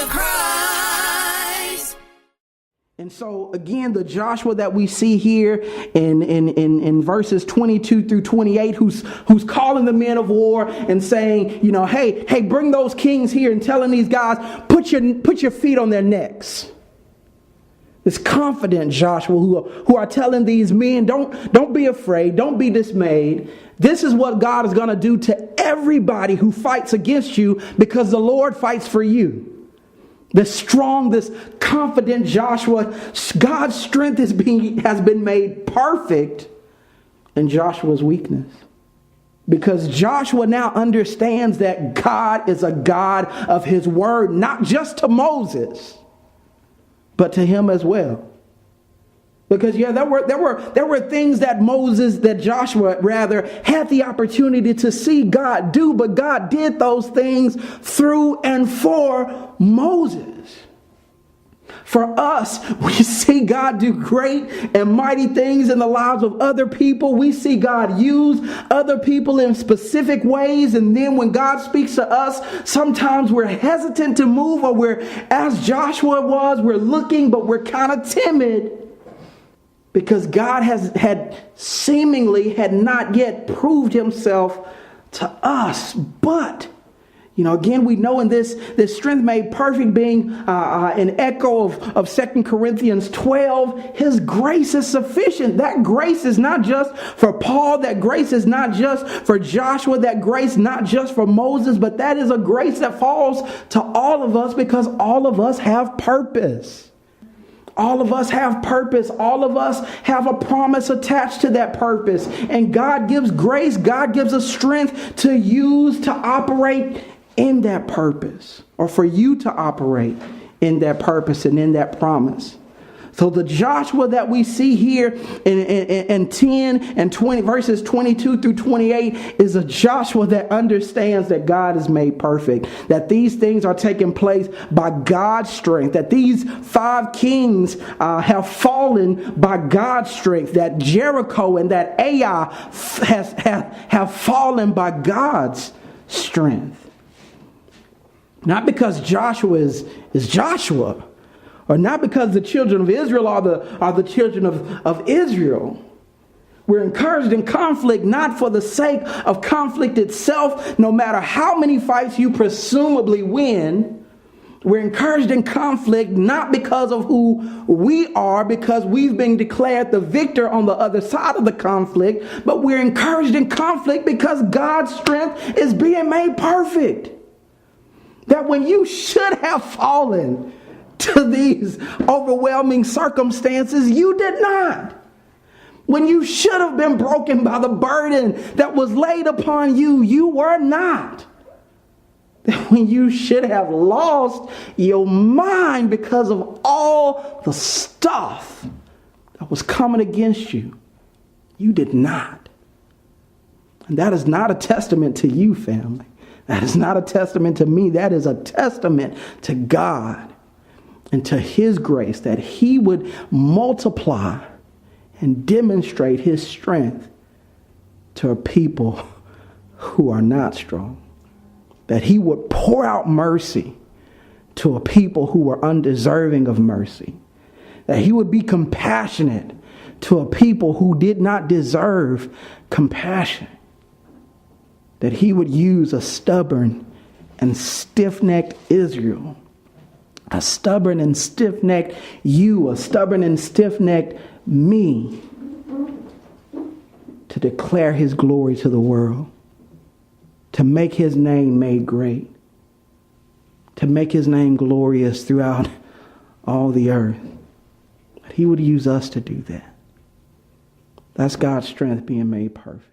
of Christ. And so again, the Joshua that we see here in verses 22 through 28, who's calling the men of war and saying, hey, bring those kings here, and telling these guys, put your feet on their necks. This confident Joshua who are telling these men, don't be afraid, don't be dismayed. This is what God is going to do to everybody who fights against you, because the Lord fights for you. This strong, this confident Joshua, God's strength has been made perfect in Joshua's weakness. Because Joshua now understands that God is a God of his word, not just to Moses, but to him as well. Because there were things that Joshua had the opportunity to see God do, but God did those things through and for Moses. For us, we see God do great and mighty things in the lives of other people. We see God use other people in specific ways. And then when God speaks to us, sometimes we're hesitant to move, or we're, as Joshua was, we're looking, but we're kind of timid. Because God had not yet proved himself to us. But, again, we know in this strength made perfect being an echo of 2 Corinthians 12, his grace is sufficient. That grace is not just for Paul. That grace is not just for Joshua. That grace not just for Moses. But that is a grace that falls to all of us, because all of us have purpose. All of us have purpose. All of us have a promise attached to that purpose. And God gives grace. God gives us strength to use to operate in that purpose, or for you to operate in that purpose and in that promise. So the Joshua that we see here in 10 and 20, verses 22 through 28, is a Joshua that understands that God is made perfect, that these things are taking place by God's strength, that these 5 kings have fallen by God's strength, that Jericho and that Ai have fallen by God's strength. Not because Joshua is Joshua, or not because the children of Israel are the children of Israel. We're encouraged in conflict not for the sake of conflict itself, no matter how many fights you presumably win. We're encouraged in conflict not because of who we are, because we've been declared the victor on the other side of the conflict, but we're encouraged in conflict because God's strength is being made perfect. That when you should have fallen to these overwhelming circumstances, you did not. When you should have been broken by the burden that was laid upon you, you were not. When you should have lost your mind because of all the stuff that was coming against you, you did not. And that is not a testament to you, family. That is not a testament to me. That is a testament to God and to his grace, that he would multiply and demonstrate his strength to a people who are not strong. That he would pour out mercy to a people who were undeserving of mercy. That he would be compassionate to a people who did not deserve compassion. That he would use a stubborn and stiff-necked Israel, a stubborn and stiff-necked you, a stubborn and stiff-necked me, to declare his glory to the world, to make his name made great, to make his name glorious throughout all the earth. That he would use us to do that. That's God's strength being made perfect.